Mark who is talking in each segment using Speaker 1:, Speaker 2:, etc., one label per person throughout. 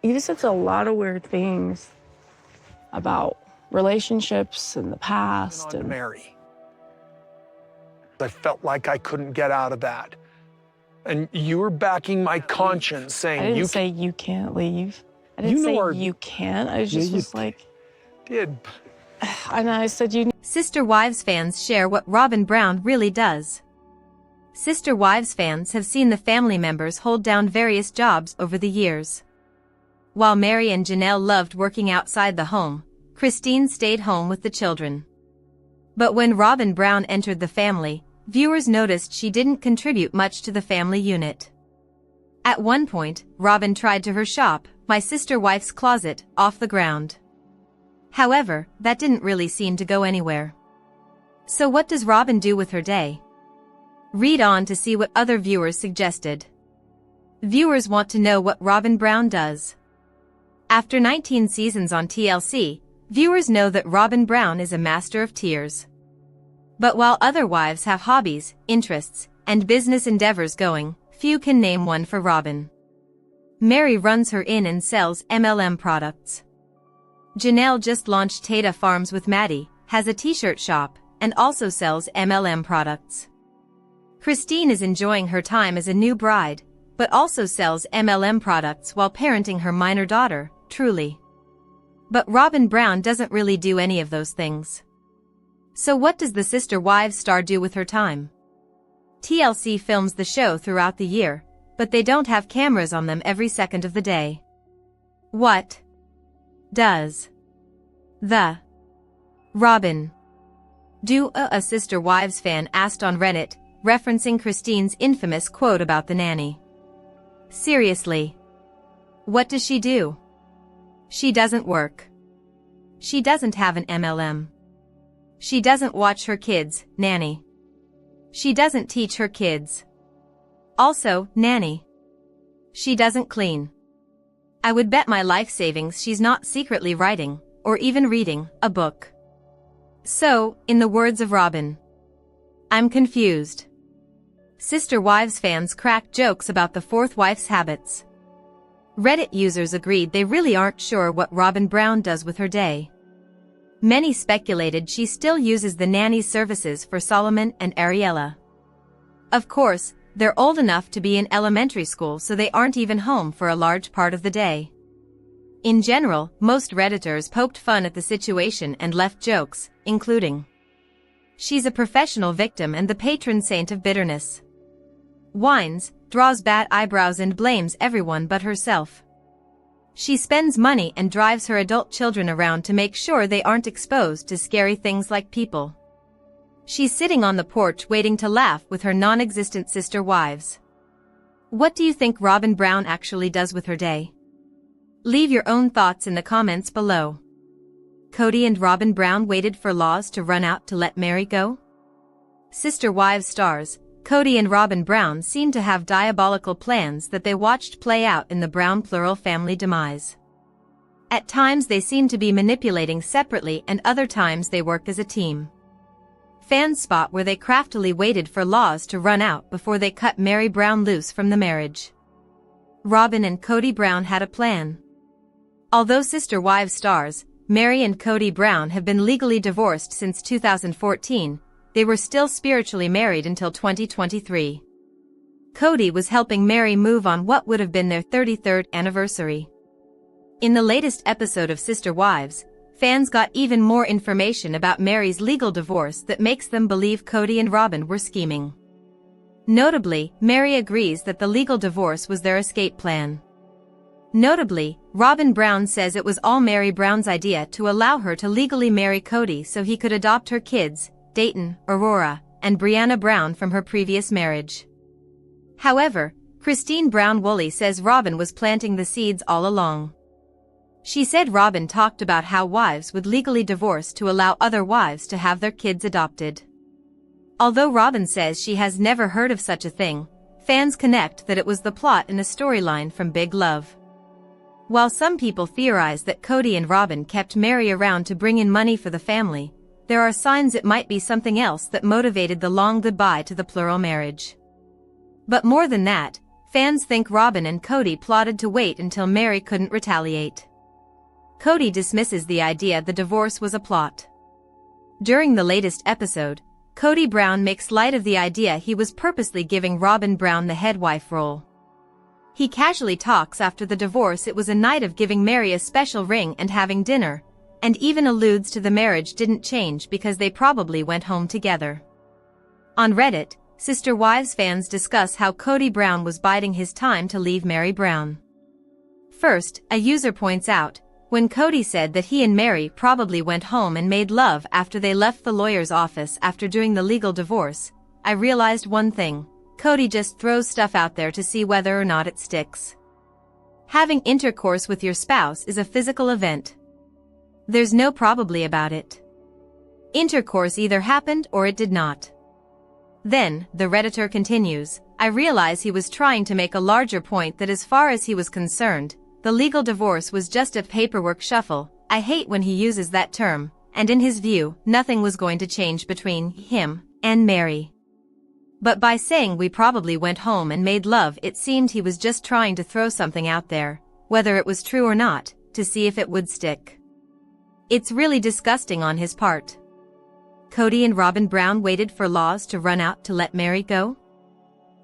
Speaker 1: He just says a lot of weird things about relationships and the past.
Speaker 2: And Mary. I felt like I couldn't get out of that. And you were backing my conscience, saying
Speaker 1: I didn't say you can't leave. I didn't say you can't. I just was like...
Speaker 2: did.
Speaker 1: And I said you...
Speaker 3: Sister Wives fans share what Robyn Brown really does. Sister Wives fans have seen the family members hold down various jobs over the years. While Meri and Janelle loved working outside the home, Christine stayed home with the children. But when Robyn Brown entered the family, viewers noticed she didn't contribute much to the family unit. At one point, Robyn tried to her shop, My Sister Wife's Closet, off the ground. However, that didn't really seem to go anywhere. So what does Robyn do with her day? Read on to see what other viewers suggested. Viewers want to know what Robyn Brown does. After 19 seasons on TLC, viewers know that Robyn Brown is a master of tears. But while other wives have hobbies, interests, and business endeavors going, few can name one for Robyn. Meri runs her inn and sells MLM products. Janelle just launched Tata Farms with Maddie, has a t-shirt shop, and also sells MLM products. Christine is enjoying her time as a new bride, but also sells MLM products while parenting her minor daughter, Truly. But Robyn Brown doesn't really do any of those things. So what does the Sister Wives star do with her time? TLC films the show throughout the year, but they don't have cameras on them every second of the day. What does the Robyn do? A Sister Wives fan asked on Reddit, referencing Christine's infamous quote about the nanny. Seriously. What does she do? She doesn't work. She doesn't have an MLM. She doesn't watch her kids, nanny. She doesn't teach her kids. Also, nanny. She doesn't clean. I would bet my life savings she's not secretly writing, or even reading, a book. So, in the words of Robyn, I'm confused. Sister Wives fans cracked jokes about the fourth wife's habits. Reddit users agreed they really aren't sure what Robyn Brown does with her day. Many speculated she still uses the nanny's services for Solomon and Ariella. Of course, they're old enough to be in elementary school, so they aren't even home for a large part of the day. In general, most Redditors poked fun at the situation and left jokes, including, she's a professional victim and the patron saint of bitterness. Whines, draws bad eyebrows and blames everyone but herself. She spends money and drives her adult children around to make sure they aren't exposed to scary things like people. She's sitting on the porch waiting to laugh with her non-existent sister wives. What do you think Robyn Brown actually does with her day? Leave your own thoughts in the comments below. Kody and Robyn Brown waited for laws to run out to let Meri go? Sister Wives stars, Kody and Robyn Brown seem to have diabolical plans that they watched play out in the Brown plural family demise. At times they seem to be manipulating separately and other times they work as a team. Fans spot where they craftily waited for laws to run out before they cut Meri Brown loose from the marriage. Robyn and Kody Brown had a plan. Although Sister Wives stars, Meri and Kody Brown have been legally divorced since 2014, they were still spiritually married until 2023. Kody was helping Meri move on what would have been their 33rd anniversary. In the latest episode of Sister Wives, fans got even more information about Meri's legal divorce that makes them believe Kody and Robyn were scheming. Notably, Meri agrees that the legal divorce was their escape plan. Notably, Robyn Brown says it was all Meri Brown's idea to allow her to legally marry Kody so he could adopt her kids, Dayton, Aurora, and Brianna Brown from her previous marriage. However, Christine Brown-Woolley says Robyn was planting the seeds all along. She said Robyn talked about how wives would legally divorce to allow other wives to have their kids adopted. Although Robyn says she has never heard of such a thing, fans connect that it was the plot in a storyline from Big Love. While some people theorize that Kody and Robyn kept Meri around to bring in money for the family, there are signs it might be something else that motivated the long goodbye to the plural marriage. But more than that, Fans think Robyn and Kody plotted to wait until Meri couldn't retaliate. Kody dismisses the idea the divorce was a plot. During the latest episode, Kody Brown makes light of the idea he was purposely giving Robyn Brown the head wife role. He casually talks after the divorce it was a night of giving Meri a special ring and having dinner, and even alludes to the marriage didn't change because they probably went home together. On Reddit, Sisterwives fans discuss how Kody Brown was biding his time to leave Meri Brown. First, a user points out, when Kody said that he and Meri probably went home and made love after they left the lawyer's office after doing the legal divorce, I realized one thing: Kody just throws stuff out there to see whether or not it sticks. Having intercourse with your spouse is a physical event. There's no probably about it. Intercourse either happened or it did not. Then, the Redditor continues, I realize he was trying to make a larger point that as far as he was concerned, the legal divorce was just a paperwork shuffle. I hate when he uses that term, and in his view, nothing was going to change between him and Meri. But by saying we probably went home and made love, it seemed he was just trying to throw something out there, whether it was true or not, to see if it would stick. It's really disgusting on his part. Kody and Robyn Brown waited for laws to run out to let Meri go?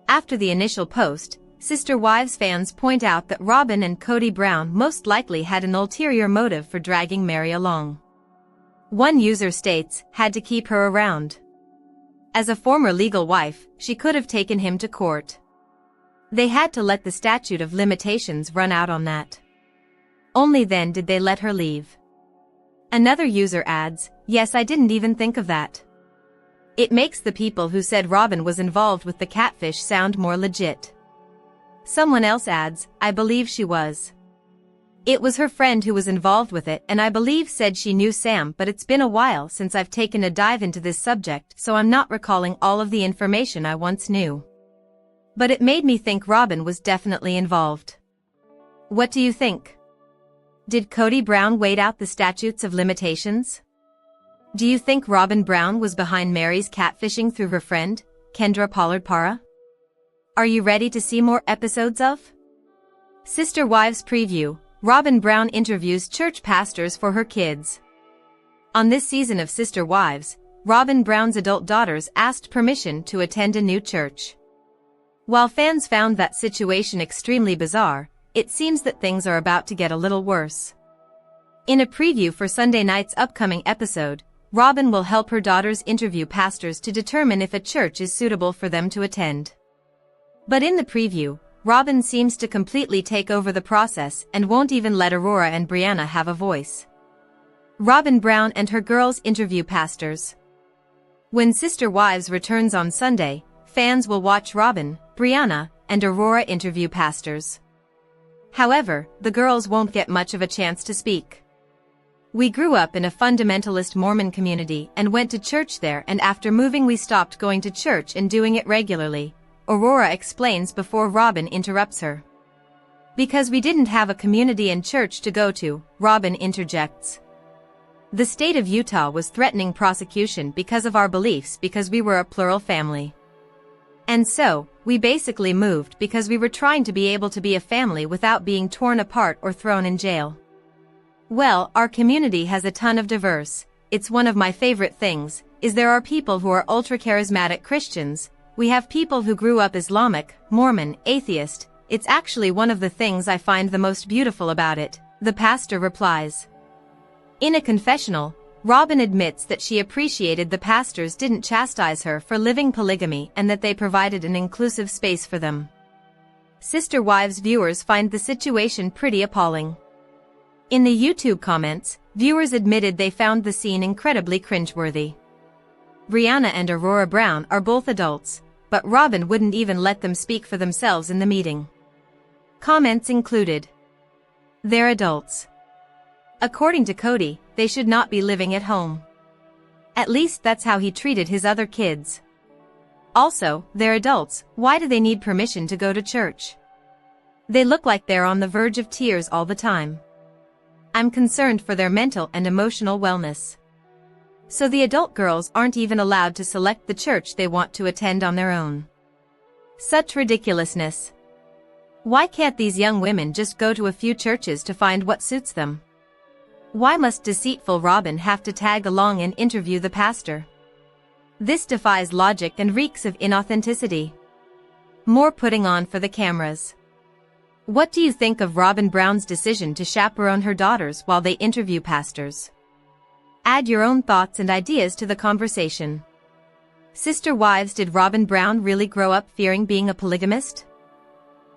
Speaker 3: After the initial post, Sisterwives fans point out that Robyn and Kody Brown most likely had an ulterior motive for dragging Meri along. One user states, had to keep her around. As a former legal wife, she could have taken him to court. They had to let the statute of limitations run out on that. Only then did they let her leave. Another user adds, yes, I didn't even think of that. It makes the people who said Robyn was involved with the catfish sound more legit. Someone else adds, I believe she was. It was her friend who was involved with it, and I believe said she knew Sam, but it's been a while since I've taken a dive into this subject, so I'm not recalling all of the information I once knew. But it made me think Robyn was definitely involved. What do you think? Did Kody Brown wait out the statutes of limitations? Do you think Robyn Brown was behind Meri's catfishing through her friend, Kendra Pollard-Para? Are you ready to see more episodes of Sisterwives Preview? Robyn Brown interviews church pastors for her kids. On this season of Sisterwives, Robyn Brown's adult daughters asked permission to attend a new church. While fans found that situation extremely bizarre, it seems that things are about to get a little worse. In a preview for Sunday night's upcoming episode, Robyn will help her daughters interview pastors to determine if a church is suitable for them to attend. But in the preview, Robyn seems to completely take over the process and won't even let Aurora and Brianna have a voice. Robyn Brown and her girls interview pastors. When Sisterwives returns on Sunday, fans will watch Robyn, Brianna, and Aurora interview pastors. However, the girls won't get much of a chance to speak. We grew up in a fundamentalist Mormon community and went to church there, and after moving we stopped going to church and doing it regularly, Aurora explains before Robyn interrupts her. Because we didn't have a community and church to go to, Robyn interjects. The state of Utah was threatening prosecution because of our beliefs because we were a plural family. And so, we basically moved because we were trying to be able to be a family without being torn apart or thrown in jail. Well, our community has a ton of diverse. It's one of my favorite things, is there are people who are ultra-charismatic Christians, we have people who grew up Islamic, Mormon, atheist. It's actually one of the things I find the most beautiful about it, the pastor replies. In a confessional, Robyn admits that she appreciated the pastors didn't chastise her for living polygamy and that they provided an inclusive space for them. Sisterwives viewers find the situation pretty appalling. In the YouTube comments, viewers admitted they found the scene incredibly cringeworthy. Brianna and Aurora Brown are both adults, but Robyn wouldn't even let them speak for themselves in the meeting. Comments included, they're adults. According to Kody, they should not be living at home. At least that's how he treated his other kids. Also, they're adults, why do they need permission to go to church? They look like they're on the verge of tears all the time. I'm concerned for their mental and emotional wellness. So the adult girls aren't even allowed to select the church they want to attend on their own. Such ridiculousness. Why can't these young women just go to a few churches to find what suits them? Why must deceitful Robyn have to tag along and interview the pastor? This defies logic and reeks of inauthenticity. More putting on for the cameras. What do you think of Robyn Brown's decision to chaperone her daughters while they interview pastors? Add your own thoughts and ideas to the conversation. Sister Wives, did Robyn Brown really grow up fearing being a polygamist?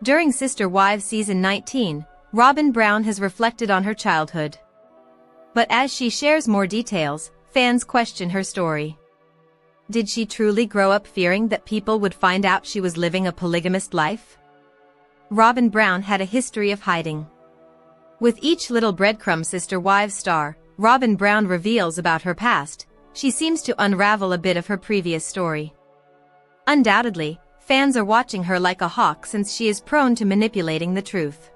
Speaker 3: During Sister Wives Season 19, Robyn Brown has reflected on her childhood. But as she shares more details, fans question her story. Did she truly grow up fearing that people would find out she was living a polygamist life? Robyn Brown had a history of hiding. With each little breadcrumb Sister Wives star, Robyn Brown reveals about her past, she seems to unravel a bit of her previous story. Undoubtedly, fans are watching her like a hawk since she is prone to manipulating the truth.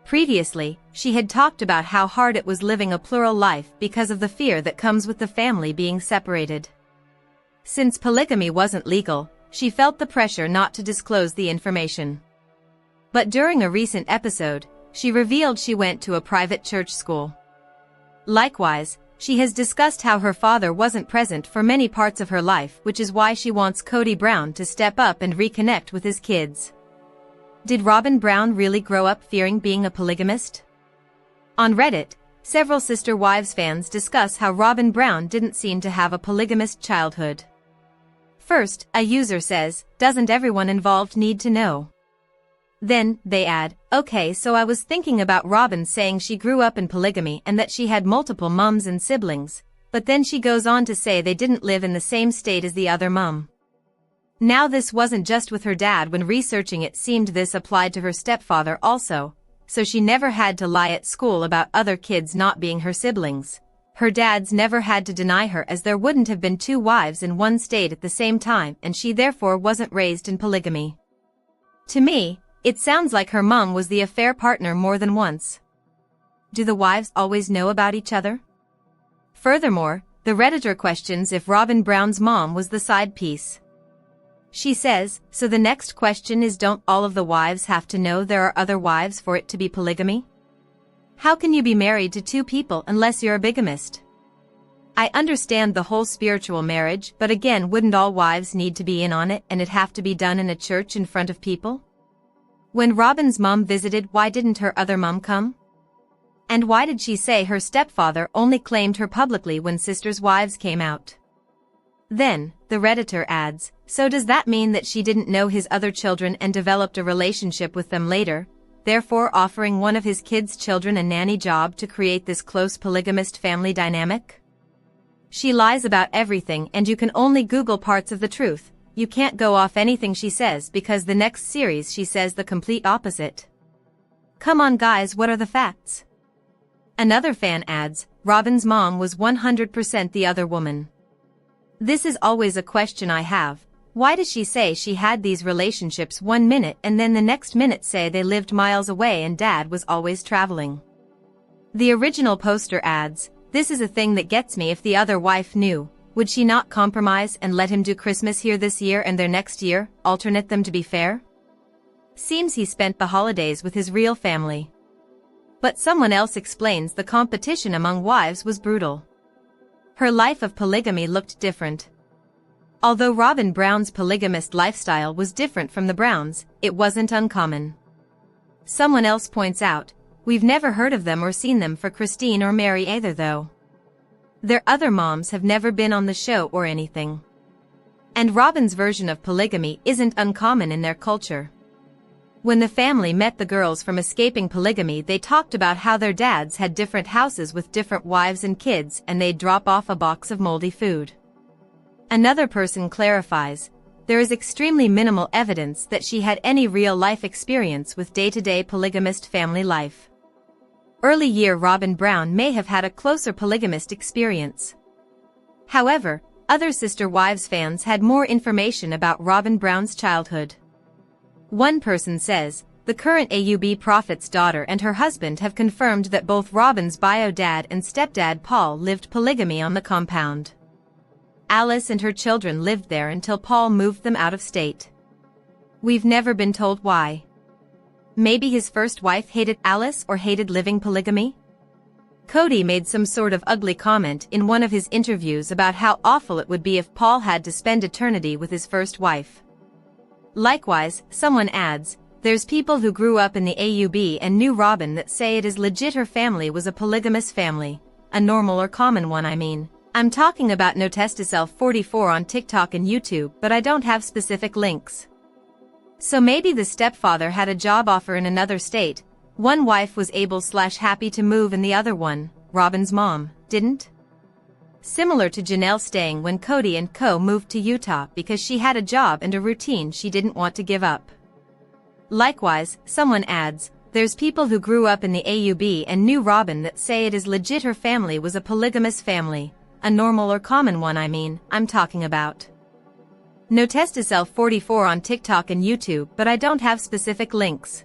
Speaker 3: Previously, she had talked about how hard it was living a plural life because of the fear that comes with the family being separated. Since polygamy wasn't legal, she felt the pressure not to disclose the information. But during a recent episode, she revealed she went to a private church school. Likewise, she has discussed how her father wasn't present for many parts of her life, which is why she wants Kody Brown to step up and reconnect with his kids. Did Robyn Brown really grow up fearing being a polygamist? On Reddit, several Sister Wives fans discuss how Robyn Brown didn't seem to have a polygamist childhood. First, a user says, "Doesn't everyone involved need to know?" Then, they add, "Okay, so I was thinking about Robyn saying she grew up in polygamy and that she had multiple mums and siblings, but then she goes on to say they didn't live in the same state as the other mum. Now this wasn't just with her dad. When researching it seemed this applied to her stepfather also, so she never had to lie at school about other kids not being her siblings. Her dads never had to deny her as there wouldn't have been two wives in one state at the same time and she therefore wasn't raised in polygamy. To me, it sounds like her mum was the affair partner more than once. Do the wives always know about each other?" Furthermore, the Redditor questions if Robyn Brown's mom was the side piece. She says, "So the next question is, don't all of the wives have to know there are other wives for it to be polygamy? How can you be married to two people unless you're a bigamist? I understand the whole spiritual marriage, but again, wouldn't all wives need to be in on it and it have to be done in a church in front of people? When Robyn's mom visited, why didn't her other mom come? And why did she say her stepfather only claimed her publicly when Sister's Wives came out?" Then, the Redditor adds, "So does that mean that she didn't know his other children and developed a relationship with them later, therefore offering one of his kids' children a nanny job to create this close polygamist family dynamic?" She lies about everything and you can only Google parts of the truth. You can't go off anything she says because the next series she says the complete opposite. Come on guys, what are the facts? Another fan adds, "Robyn's mom was 100% the other woman. This is always a question I have. Why does she say she had these relationships one minute and then the next minute say they lived miles away and dad was always traveling?" The original poster adds, "This is a thing that gets me. If the other wife knew, would she not compromise and let him do Christmas here this year and there next year, alternate them to be fair? Seems he spent the holidays with his real family." But someone else explains the competition among wives was brutal. Her life of polygamy looked different. Although Robyn Brown's polygamist lifestyle was different from the Browns, it wasn't uncommon. Someone else points out, "We've never heard of them or seen them for Christine or Mary either though. Their other moms have never been on the show or anything." And Robyn's version of polygamy isn't uncommon in their culture. When the family met the girls from escaping polygamy, they talked about how their dads had different houses with different wives and kids and they'd drop off a box of moldy food. Another person clarifies, "There is extremely minimal evidence that she had any real-life experience with day-to-day polygamist family life." Early year Robyn Brown may have had a closer polygamist experience. However, other Sister Wives fans had more information about Robyn Brown's childhood. One person says, "The current AUB prophet's daughter and her husband have confirmed that both Robyn's bio dad and stepdad Paul lived polygamy on the compound. Alice and her children lived there until Paul moved them out of state. We've never been told why. Maybe his first wife hated Alice or hated living polygamy? Kody made some sort of ugly comment in one of his interviews about how awful it would be if Paul had to spend eternity with his first wife. Likewise, someone adds, there's people who grew up in the AUB and knew Robyn that say it is legit her family was a polygamous family. A normal or common one, I mean. I'm talking about NoTestYself44 on TikTok and YouTube, but I don't have specific links. So maybe the stepfather had a job offer in another state. One wife was able/happy to move and the other one, Robyn's mom, didn't? Similar to Janelle staying when Kody and co moved to Utah because she had a job and a routine she didn't want to give up. Likewise, someone adds, there's people who grew up in the AUB and knew Robyn that say it is legit her family was a polygamous family. A normal or common one, I mean, I'm talking about. NoTestYself44 on TikTok and YouTube, but I don't have specific links.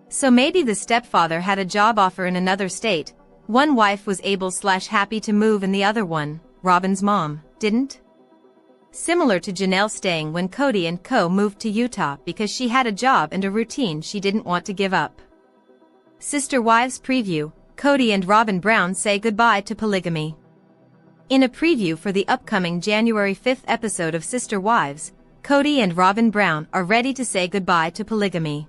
Speaker 3: So maybe the stepfather had a job offer in another state. One wife was able/happy to move and the other one, Robyn's mom, didn't? Similar to Janelle staying when Kody and co moved to Utah because she had a job and a routine she didn't want to give up. Sister Wives preview, Kody and Robyn Brown say goodbye to polygamy. In a preview for the upcoming January 5th episode of Sister Wives, Kody and Robyn Brown are ready to say goodbye to polygamy.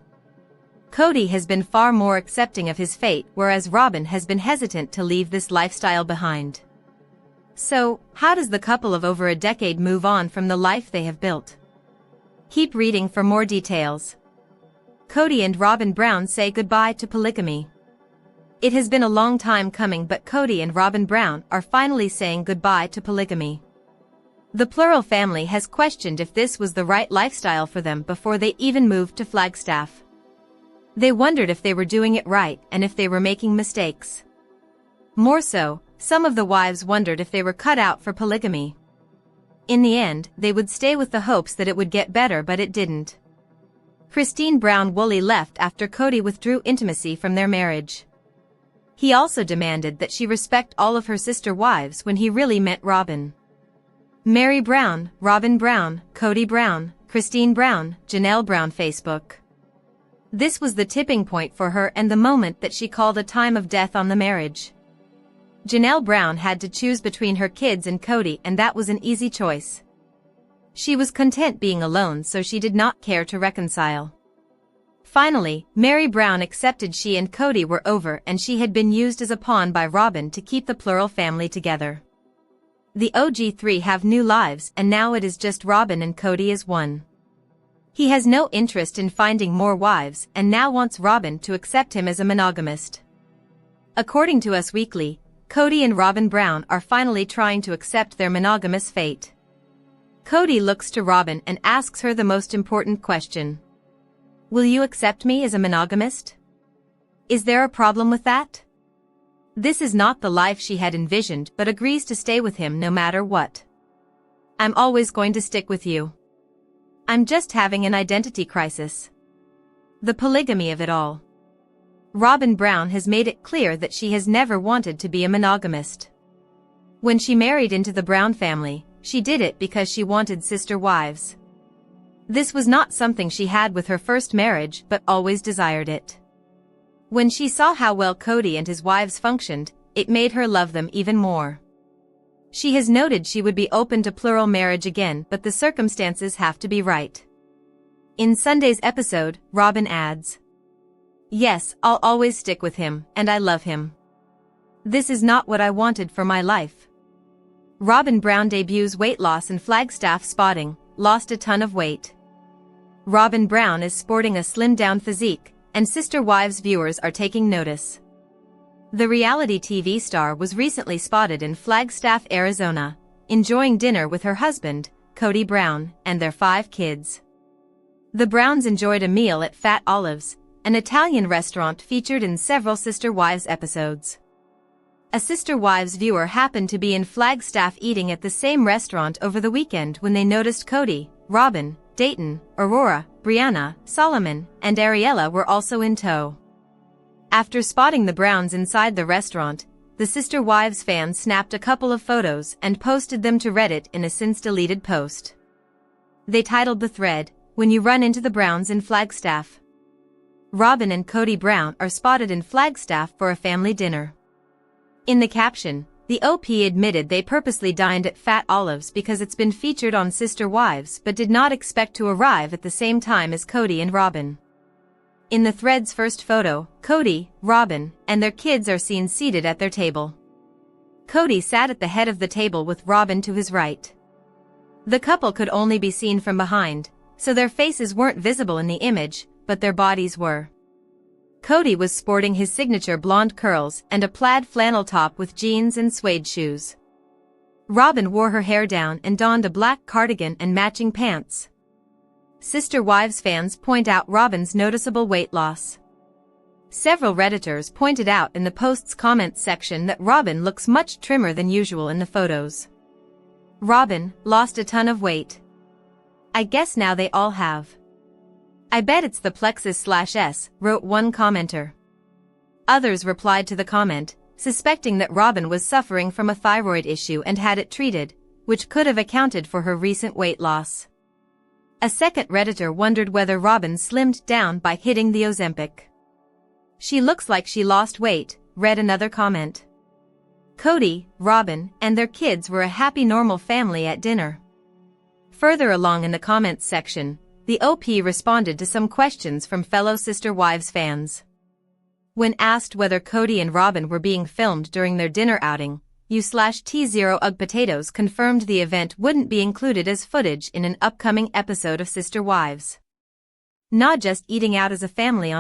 Speaker 3: Kody has been far more accepting of his fate, whereas Robyn has been hesitant to leave this lifestyle behind. So, how does the couple of over a decade move on from the life they have built? Keep reading for more details. Kody and Robyn Brown say goodbye to polygamy. It has been a long time coming, but Kody and Robyn Brown are finally saying goodbye to polygamy. The plural family has questioned if this was the right lifestyle for them before they even moved to Flagstaff. They wondered if they were doing it right and if they were making mistakes. More so, some of the wives wondered if they were cut out for polygamy. In the end, they would stay with the hopes that it would get better, but it didn't. Christine Brown Woolley left after Kody withdrew intimacy from their marriage. He also demanded that she respect all of her sister wives when he really meant Robyn. Meri Brown, Robyn Brown, Kody Brown, Christine Brown, Janelle Brown Facebook. This was the tipping point for her and the moment that she called a time of death on the marriage. Janelle Brown had to choose between her kids and Kody, and that was an easy choice. She was content being alone, so she did not care to reconcile. Finally, Meri Brown accepted she and Kody were over and she had been used as a pawn by Robyn to keep the plural family together. The OG3 have new lives and now it is just Robyn and Kody as one. He has no interest in finding more wives and now wants Robyn to accept him as a monogamist. According to Us Weekly, Kody and Robyn Brown are finally trying to accept their monogamous fate. Kody looks to Robyn and asks her the most important question. Will you accept me as a monogamist? Is there a problem with that? This is not the life she had envisioned, but agrees to stay with him no matter what. I'm always going to stick with you. I'm just having an identity crisis. The polygamy of it all. Robyn Brown has made it clear that she has never wanted to be a monogamist. When she married into the Brown family, she did it because she wanted sister wives. This was not something she had with her first marriage, but always desired it. When she saw how well Kody and his wives functioned, it made her love them even more. She has noted she would be open to plural marriage again, but the circumstances have to be right. In Sunday's episode, Robyn adds, "Yes, I'll always stick with him, and I love him. This is not what I wanted for my life." Robyn Brown debuts weight loss and Flagstaff spotting, lost a ton of weight. Robyn Brown is sporting a slimmed-down physique, and Sister Wives viewers are taking notice. The reality TV star was recently spotted in Flagstaff, Arizona, enjoying dinner with her husband, Kody Brown, and their 5 kids. The Browns enjoyed a meal at Fat Olives, an Italian restaurant featured in several Sister Wives episodes. A Sister Wives viewer happened to be in Flagstaff eating at the same restaurant over the weekend when they noticed Kody, Robyn, Dayton, Aurora, Brianna, Solomon, and Ariella were also in tow. After spotting the Browns inside the restaurant, the Sister Wives fans snapped a couple of photos and posted them to Reddit in a since-deleted post. They titled the thread, "When You Run Into the Browns in Flagstaff." Robyn and Kody Brown are spotted in Flagstaff for a family dinner. In the caption, the OP admitted they purposely dined at Fat Olive's because it's been featured on Sister Wives but did not expect to arrive at the same time as Kody and Robyn. In the thread's first photo, Kody, Robyn, and their kids are seen seated at their table. Kody sat at the head of the table with Robyn to his right. The couple could only be seen from behind, so their faces weren't visible in the image, but their bodies were. Kody was sporting his signature blonde curls and a plaid flannel top with jeans and suede shoes. Robyn wore her hair down and donned a black cardigan and matching pants. Sister Wives fans point out Robyn's noticeable weight loss. Several Redditors pointed out in the post's comments section that Robyn looks much trimmer than usual in the photos. Robyn lost a ton of weight. I guess now they all have. I bet it's the plexus/S, wrote one commenter. Others replied to the comment, suspecting that Robyn was suffering from a thyroid issue and had it treated, which could have accounted for her recent weight loss. A second Redditor wondered whether Robyn slimmed down by hitting the Ozempic. She looks like she lost weight, read another comment. Kody, Robyn, and their kids were a happy normal family at dinner. Further along in the comments section, the OP responded to some questions from fellow Sister Wives fans. When asked whether Kody and Robyn were being filmed during their dinner outing, U/T0UG Potatoes confirmed the event wouldn't be included as footage in an upcoming episode of Sister Wives. Not just eating out as a family on